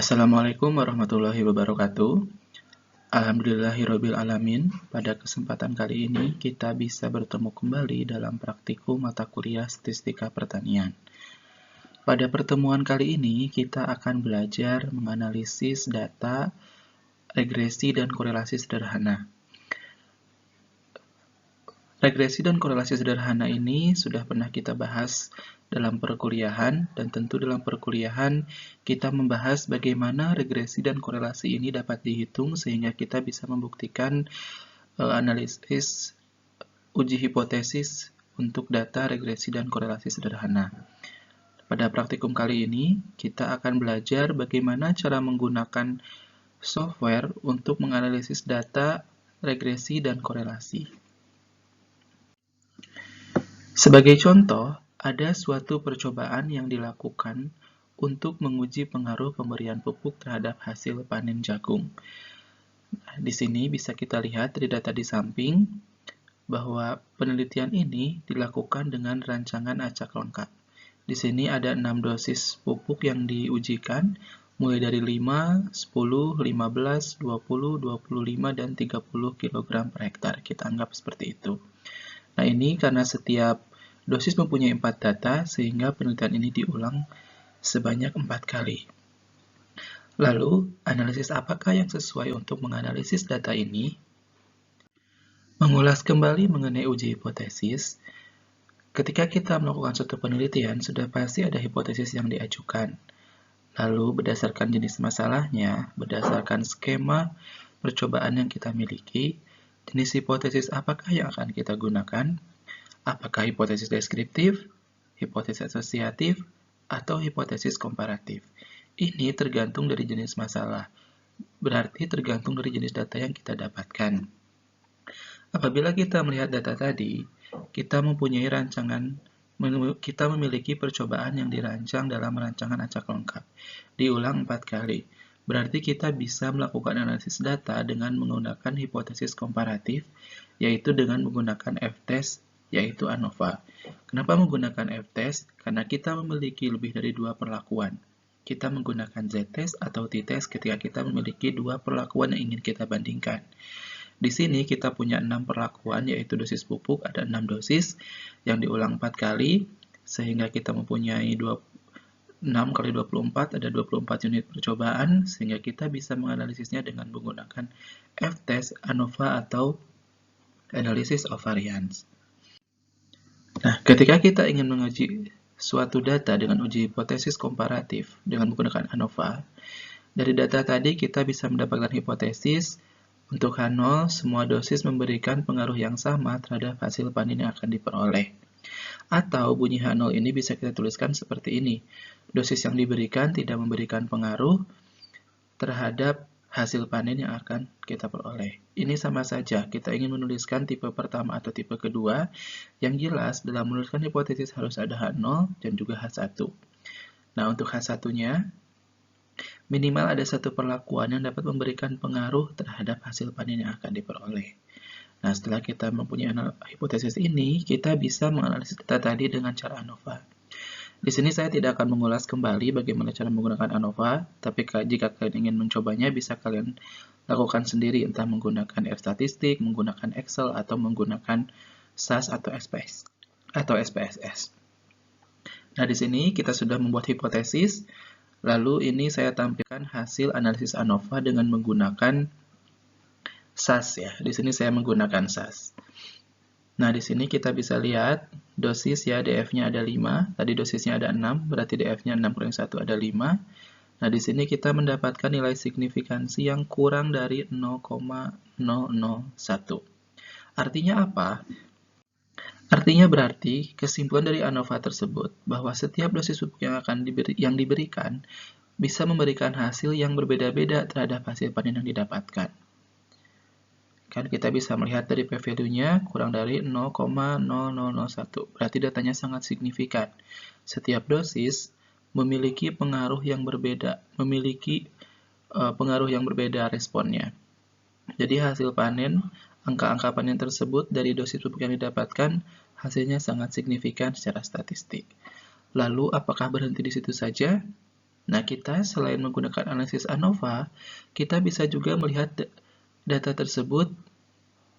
Assalamualaikum warahmatullahi wabarakatuh. Alhamdulillahirabbil alamin. Pada kesempatan kali ini kita bisa bertemu kembali dalam praktikum mata kuliah Statistika Pertanian. Pada pertemuan kali ini kita akan belajar menganalisis data, regresi dan korelasi sederhana. Regresi dan korelasi sederhana ini sudah pernah kita bahas dalam perkuliahan, dan tentu dalam perkuliahan kita membahas bagaimana regresi dan korelasi ini dapat dihitung sehingga kita bisa membuktikan analisis uji hipotesis untuk data regresi dan korelasi sederhana. Pada praktikum kali ini kita akan belajar bagaimana cara menggunakan software untuk menganalisis data regresi dan korelasi. Sebagai contoh, ada suatu percobaan yang dilakukan untuk menguji pengaruh pemberian pupuk terhadap hasil panen jagung. Di sini bisa kita lihat dari data di samping bahwa penelitian ini dilakukan dengan rancangan acak lengkap. Di sini ada 6 dosis pupuk yang diujikan, mulai dari 5, 10, 15, 20, 25, dan 30 kg per hektar. Kita anggap seperti itu. Nah, ini karena setiap dosis mempunyai 4 data, sehingga penelitian ini diulang sebanyak 4 kali. Lalu, analisis apakah yang sesuai untuk menganalisis data ini? Mengulas kembali mengenai uji hipotesis, ketika kita melakukan suatu penelitian, sudah pasti ada hipotesis yang diajukan. Lalu, berdasarkan jenis masalahnya, berdasarkan skema percobaan yang kita miliki, jenis hipotesis apakah yang akan kita gunakan? Apakah hipotesis deskriptif, hipotesis asosiatif, atau hipotesis komparatif? Ini tergantung dari jenis masalah, berarti tergantung dari jenis data yang kita dapatkan. Apabila kita melihat data tadi, kita memiliki percobaan yang dirancang dalam rancangan acak lengkap, diulang 4 kali. Berarti kita bisa melakukan analisis data dengan menggunakan hipotesis komparatif, yaitu dengan menggunakan F-test, yaitu ANOVA. Kenapa menggunakan F-test? Karena kita memiliki lebih dari 2 perlakuan. Kita menggunakan Z-test atau T-test ketika kita memiliki 2 perlakuan yang ingin kita bandingkan. Di sini kita punya 6 perlakuan, yaitu dosis pupuk ada 6 dosis yang diulang 4 kali, sehingga kita mempunyai 6 kali 24 ada 24 unit percobaan, sehingga kita bisa menganalisisnya dengan menggunakan F-test, ANOVA, atau Analysis of Variance. Nah, ketika kita ingin menguji suatu data dengan uji hipotesis komparatif dengan menggunakan ANOVA, dari data tadi kita bisa mendapatkan hipotesis untuk H0 semua dosis memberikan pengaruh yang sama terhadap hasil panen yang akan diperoleh. Atau bunyi H0 ini bisa kita tuliskan seperti ini. Dosis yang diberikan tidak memberikan pengaruh terhadap hasil panen yang akan kita peroleh. Ini sama saja, kita ingin menuliskan tipe pertama atau tipe kedua. Yang jelas, dalam menuliskan hipotesis harus ada H0 dan juga H1. Nah, untuk H1-nya, minimal ada satu perlakuan yang dapat memberikan pengaruh terhadap hasil panen yang akan diperoleh. Nah, setelah kita mempunyai hipotesis ini, kita bisa menganalisis data tadi dengan cara ANOVA. Di sini saya tidak akan mengulas kembali bagaimana cara menggunakan ANOVA, tapi jika kalian ingin mencobanya, bisa kalian lakukan sendiri, entah menggunakan R-statistik, menggunakan Excel, atau menggunakan SAS atau SPSS. Nah, di sini kita sudah membuat hipotesis, lalu ini saya tampilkan hasil analisis ANOVA dengan menggunakan SAS ya. Di sini saya menggunakan SAS. Nah, di sini kita bisa lihat dosis ya, DF-nya ada 5, tadi dosisnya ada 6, berarti DF-nya 6 kurang 1 ada 5. Nah, di sini kita mendapatkan nilai signifikansi yang kurang dari 0,001. Artinya apa? Artinya berarti kesimpulan dari ANOVA tersebut bahwa setiap dosis pupuk yang diberikan bisa memberikan hasil yang berbeda-beda terhadap hasil panen yang didapatkan. Kan kita bisa melihat dari p-value-nya kurang dari 0,0001. Berarti datanya sangat signifikan. Setiap dosis memiliki pengaruh yang berbeda, responnya. Jadi hasil panen, angka-angka panen tersebut dari dosis pupuk yang didapatkan hasilnya sangat signifikan secara statistik. Lalu apakah berhenti di situ saja? Nah, kita selain menggunakan analisis ANOVA, kita bisa juga melihat data tersebut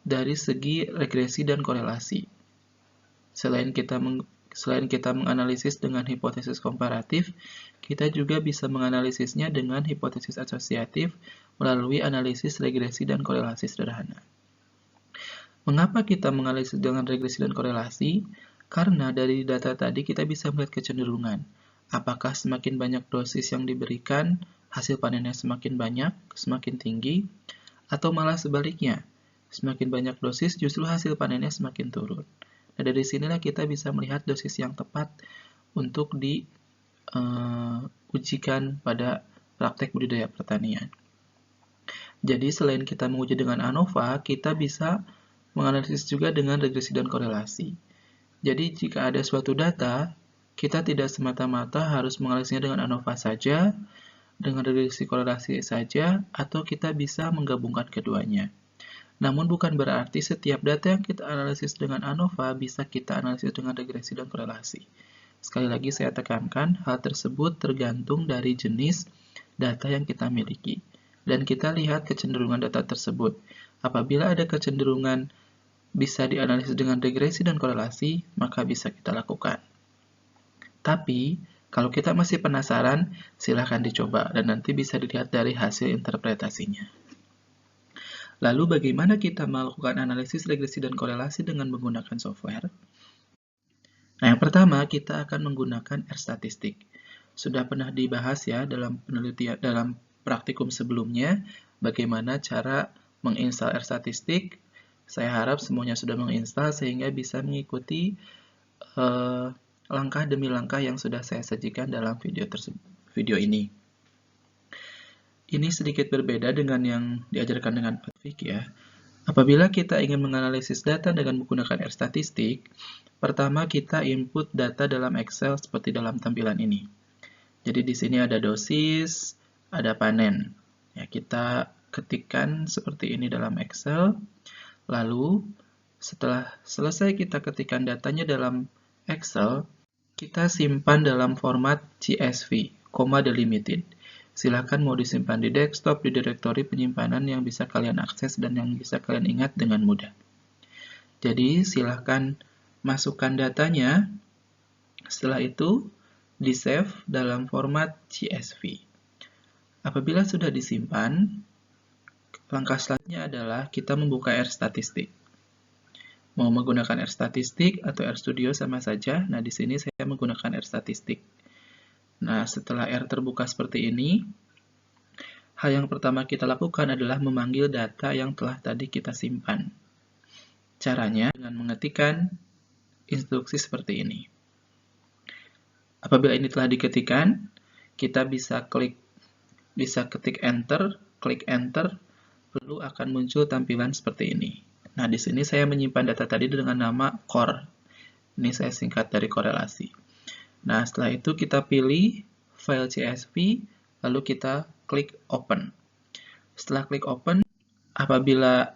dari segi regresi dan korelasi. Selain kita menganalisis dengan hipotesis komparatif, kita juga bisa menganalisisnya dengan hipotesis asosiatif melalui analisis regresi dan korelasi sederhana. Mengapa kita menganalisis dengan regresi dan korelasi? Karena dari data tadi kita bisa melihat kecenderungan. Apakah semakin banyak dosis yang diberikan, hasil panennya semakin banyak, semakin tinggi, atau malah sebaliknya, semakin banyak dosis justru hasil panennya semakin turun. Nah, dari sinilah kita bisa melihat dosis yang tepat untuk diujikan pada praktek budidaya pertanian. Jadi, selain kita menguji dengan ANOVA, kita bisa menganalisis juga dengan regresi dan korelasi. Jadi, jika ada suatu data, kita tidak semata-mata harus menganalisisnya dengan ANOVA saja, dengan regresi korelasi saja, atau kita bisa menggabungkan keduanya. Namun bukan berarti setiap data yang kita analisis dengan ANOVA bisa kita analisis dengan regresi dan korelasi. Sekali lagi saya tekankan, hal tersebut tergantung dari jenis data yang kita miliki. Dan kita lihat kecenderungan data tersebut. Apabila ada kecenderungan bisa dianalisis dengan regresi dan korelasi, maka bisa kita lakukan. Tapi, kalau kita masih penasaran, silahkan dicoba dan nanti bisa dilihat dari hasil interpretasinya. Lalu bagaimana kita melakukan analisis regresi dan korelasi dengan menggunakan software? Nah, yang pertama kita akan menggunakan R statistik. Sudah pernah dibahas ya dalam penelitian dalam praktikum sebelumnya bagaimana cara menginstal R statistik. Saya harap semuanya sudah menginstal sehingga bisa mengikuti langkah demi langkah yang sudah saya sajikan dalam video ini. Ini sedikit berbeda dengan yang diajarkan dengan Patvik ya. Apabila kita ingin menganalisis data dengan menggunakan R statistik, pertama kita input data dalam Excel seperti dalam tampilan ini. Jadi di sini ada dosis, ada panen. Ya, kita ketikkan seperti ini dalam Excel. Lalu setelah selesai kita ketikkan datanya dalam Excel, kita simpan dalam format CSV, delimited. Silakan mau disimpan di desktop, di direktori penyimpanan yang bisa kalian akses dan yang bisa kalian ingat dengan mudah. Jadi, silakan masukkan datanya. Setelah itu, di-save dalam format CSV. Apabila sudah disimpan, langkah selanjutnya adalah kita membuka R statistik. Mau menggunakan R statistik atau R Studio sama saja. Nah, di sini saya menggunakan R statistik. Nah, setelah R terbuka seperti ini, hal yang pertama kita lakukan adalah memanggil data yang telah tadi kita simpan. Caranya dengan mengetikkan instruksi seperti ini. Apabila ini telah diketikkan, kita bisa ketik Enter, klik Enter, lalu akan muncul tampilan seperti ini. Nah, di sini saya menyimpan data tadi dengan nama core. Ini saya singkat dari korelasi. Nah, setelah itu kita pilih file CSV, lalu kita klik Open. Setelah klik Open, apabila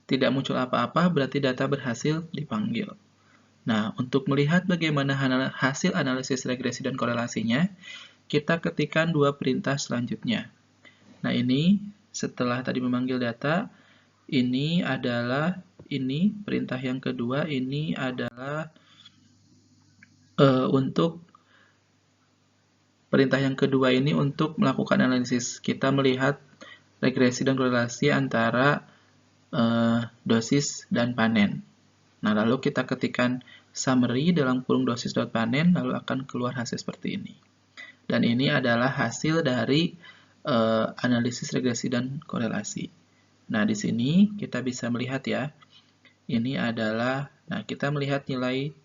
tidak muncul apa-apa, berarti data berhasil dipanggil. Nah, untuk melihat bagaimana hasil analisis regresi dan korelasinya, kita ketikkan dua perintah selanjutnya. Nah, ini setelah tadi memanggil data, ini adalah perintah yang kedua, ini adalah untuk perintah yang kedua ini untuk melakukan analisis. Kita melihat regresi dan korelasi antara dosis dan panen. Nah, lalu kita ketikkan summary dalam kurung dosis.panen, lalu akan keluar hasil seperti ini. Dan ini adalah hasil dari analisis regresi dan korelasi. Nah, di sini kita bisa melihat ya, ini adalah, nah kita melihat nilai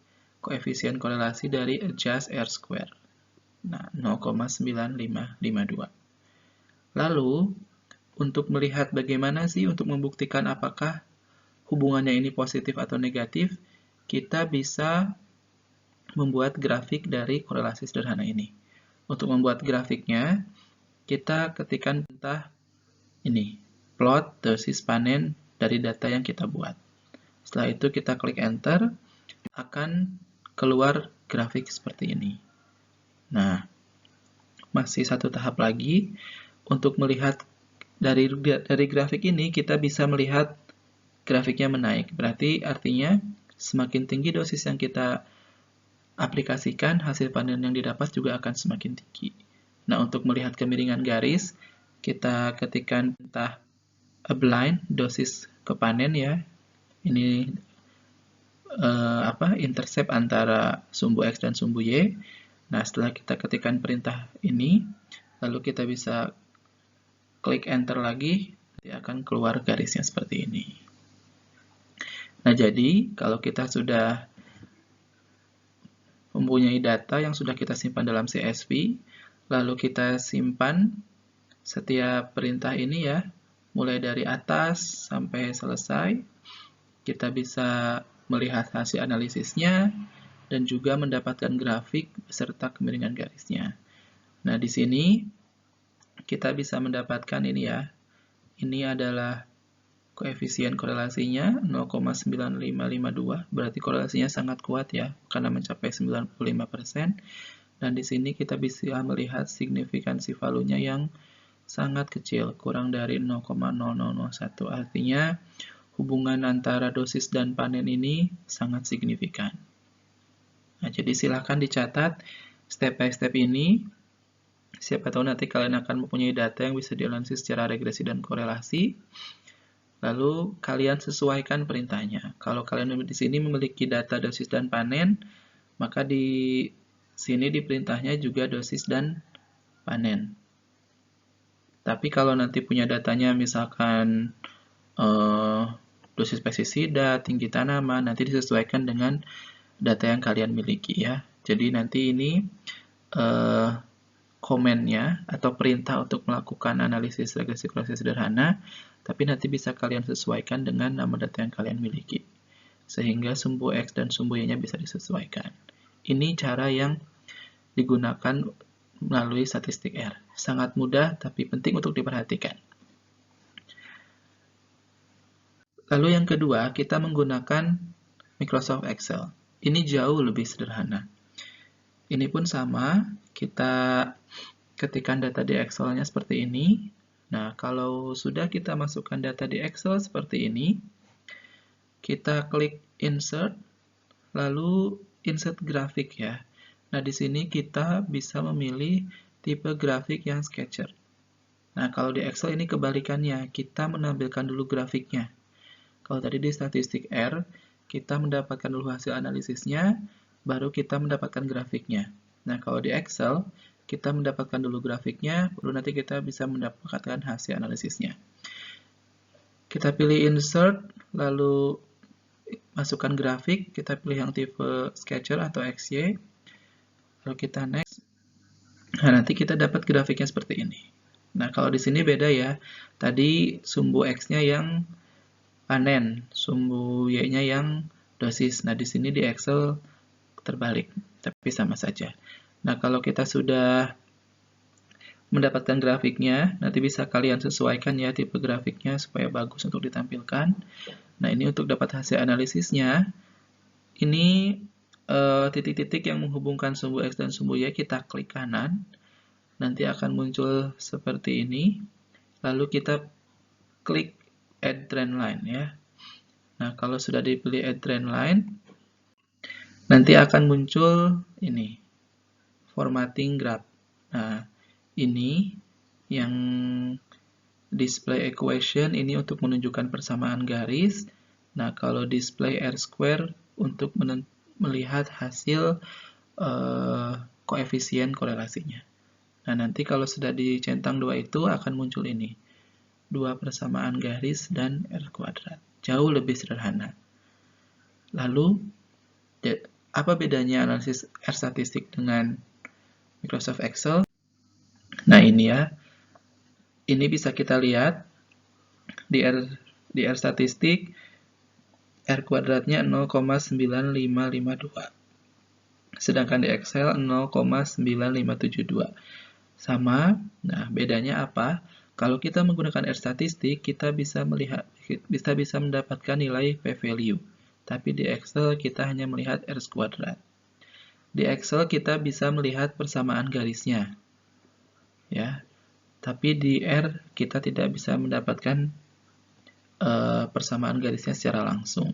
koefisien korelasi dari adjust R square. Nah, 0,9552. Lalu, untuk melihat bagaimana sih untuk membuktikan apakah hubungannya ini positif atau negatif, kita bisa membuat grafik dari korelasi sederhana ini. Untuk membuat grafiknya, kita ketikkan perintah ini, plot dosis panen dari data yang kita buat. Setelah itu kita klik Enter, akan keluar grafik seperti ini. Nah, masih satu tahap lagi. Untuk melihat dari grafik ini, kita bisa melihat grafiknya menaik. Berarti artinya semakin tinggi dosis yang kita aplikasikan, hasil panen yang didapat juga akan semakin tinggi. Nah, untuk melihat kemiringan garis, kita ketikkan perintah align dosis ke panen ya. Ini intercept antara sumbu X dan sumbu Y. Nah, setelah kita ketikkan perintah ini, lalu kita bisa klik enter lagi, nanti akan keluar garisnya seperti ini. Nah, jadi kalau kita sudah mempunyai data yang sudah kita simpan dalam CSV, lalu kita simpan setiap perintah ini ya, mulai dari atas sampai selesai. Kita bisa melihat hasil analisisnya dan juga mendapatkan grafik beserta kemiringan garisnya. Nah, di sini kita bisa mendapatkan ini ya. Ini adalah koefisien korelasinya 0,9552, berarti korelasinya sangat kuat ya, karena mencapai 95%. Dan di sini kita bisa melihat signifikansi valuenya yang sangat kecil, kurang dari 0,0001. Artinya hubungan antara dosis dan panen ini sangat signifikan. Nah, jadi silahkan dicatat step by step ini. Siapa tahu nanti kalian akan mempunyai data yang bisa dianalisis secara regresi dan korelasi. Lalu kalian sesuaikan perintahnya. Kalau kalian di sini memiliki data dosis dan panen, maka di sini di perintahnya juga dosis dan panen. Tapi kalau nanti punya datanya misalkan dosis pestisida, tinggi tanaman, nanti disesuaikan dengan data yang kalian miliki ya. Jadi nanti ini komennya atau perintah untuk melakukan analisis regresi korelasi sederhana, tapi nanti bisa kalian sesuaikan dengan nama data yang kalian miliki. Sehingga sumbu X dan sumbu Y-nya bisa disesuaikan. Ini cara yang digunakan melalui statistik R. Sangat mudah tapi penting untuk diperhatikan. Lalu yang kedua, kita menggunakan Microsoft Excel. Ini jauh lebih sederhana. Ini pun sama, kita ketikkan data di Excel-nya seperti ini. Nah, kalau sudah kita masukkan data di Excel seperti ini, kita klik Insert, lalu Insert Grafik ya. Nah, di sini kita bisa memilih tipe grafik yang sketcher. Nah, kalau di Excel ini kebalikannya, kita menampilkan dulu grafiknya. Kalau tadi di statistik R, kita mendapatkan dulu hasil analisisnya, baru kita mendapatkan grafiknya. Nah, kalau di Excel, kita mendapatkan dulu grafiknya, baru nanti kita bisa mendapatkan hasil analisisnya. Kita pilih Insert, lalu masukkan grafik, kita pilih yang tipe Sketcher atau XY, lalu kita Next. Nah, nanti kita dapat grafiknya seperti ini. Nah, kalau di sini beda ya, tadi sumbu X-nya yang panen, sumbu Y-nya yang dosis. Nah, di sini di Excel terbalik, tapi sama saja. Nah, kalau kita sudah mendapatkan grafiknya, nanti bisa kalian sesuaikan ya tipe grafiknya supaya bagus untuk ditampilkan. Nah, ini untuk dapat hasil analisisnya. Ini titik-titik yang menghubungkan sumbu X dan sumbu Y, kita klik kanan. Nanti akan muncul seperti ini. Lalu kita klik Add Trend Line ya. Nah, kalau sudah dipilih Add Trend Line, nanti akan muncul ini, Formatting Graph. Nah, ini yang Display Equation ini untuk menunjukkan persamaan garis. Nah, kalau Display R-Square untuk melihat hasil koefisien korelasinya. Nah, nanti kalau sudah dicentang dua itu akan muncul ini. 2 persamaan garis dan R kuadrat. Jauh lebih sederhana. Lalu, apa bedanya analisis R statistik dengan Microsoft Excel? Nah, ini ya. Ini bisa kita lihat di R statistik, R kuadratnya 0,9552. Sedangkan di Excel 0,9572. Sama. Nah, bedanya apa? Kalau kita menggunakan R statistik, kita bisa mendapatkan nilai p-value. Tapi di Excel kita hanya melihat R kuadrat. Di Excel kita bisa melihat persamaan garisnya. ya. Tapi di R kita tidak bisa mendapatkan persamaan garisnya secara langsung.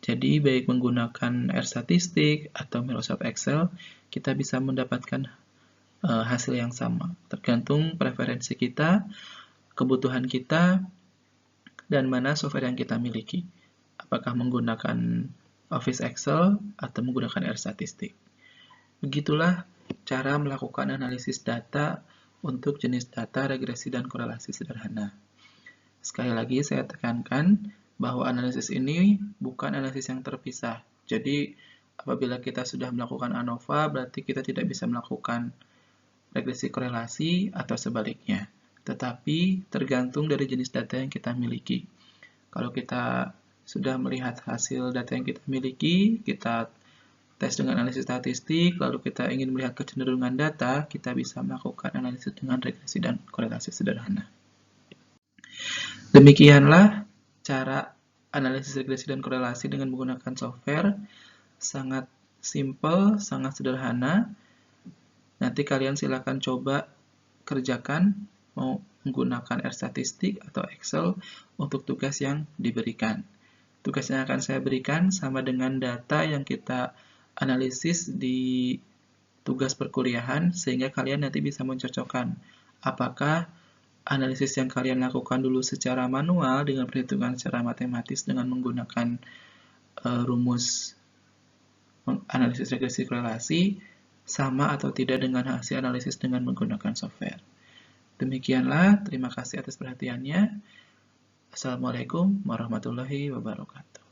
Jadi baik menggunakan R statistik atau Microsoft Excel, kita bisa mendapatkan hasil yang sama. Tergantung preferensi kita, kebutuhan kita, dan mana software yang kita miliki. Apakah menggunakan Office Excel atau menggunakan R statistik. Begitulah cara melakukan analisis data untuk jenis data, regresi, dan korelasi sederhana. Sekali lagi saya tekankan bahwa analisis ini bukan analisis yang terpisah. Jadi apabila kita sudah melakukan ANOVA, berarti kita tidak bisa melakukan regresi korelasi atau sebaliknya. Tetapi tergantung dari jenis data yang kita miliki. Kalau kita sudah melihat hasil data yang kita miliki, kita tes dengan analisis statistik, lalu kita ingin melihat kecenderungan data, kita bisa melakukan analisis dengan regresi dan korelasi sederhana. Demikianlah cara analisis regresi dan korelasi dengan menggunakan software. Sangat simple, sangat sederhana. Nanti kalian silakan coba kerjakan, mau menggunakan R statistik atau Excel untuk tugas yang diberikan. Tugas yang akan saya berikan sama dengan data yang kita analisis di tugas perkuliahan, sehingga kalian nanti bisa mencocokkan apakah analisis yang kalian lakukan dulu secara manual dengan perhitungan secara matematis dengan menggunakan rumus analisis regresi korelasi sama atau tidak dengan hasil analisis dengan menggunakan software. Demikianlah, terima kasih atas perhatiannya. Assalamualaikum warahmatullahi wabarakatuh.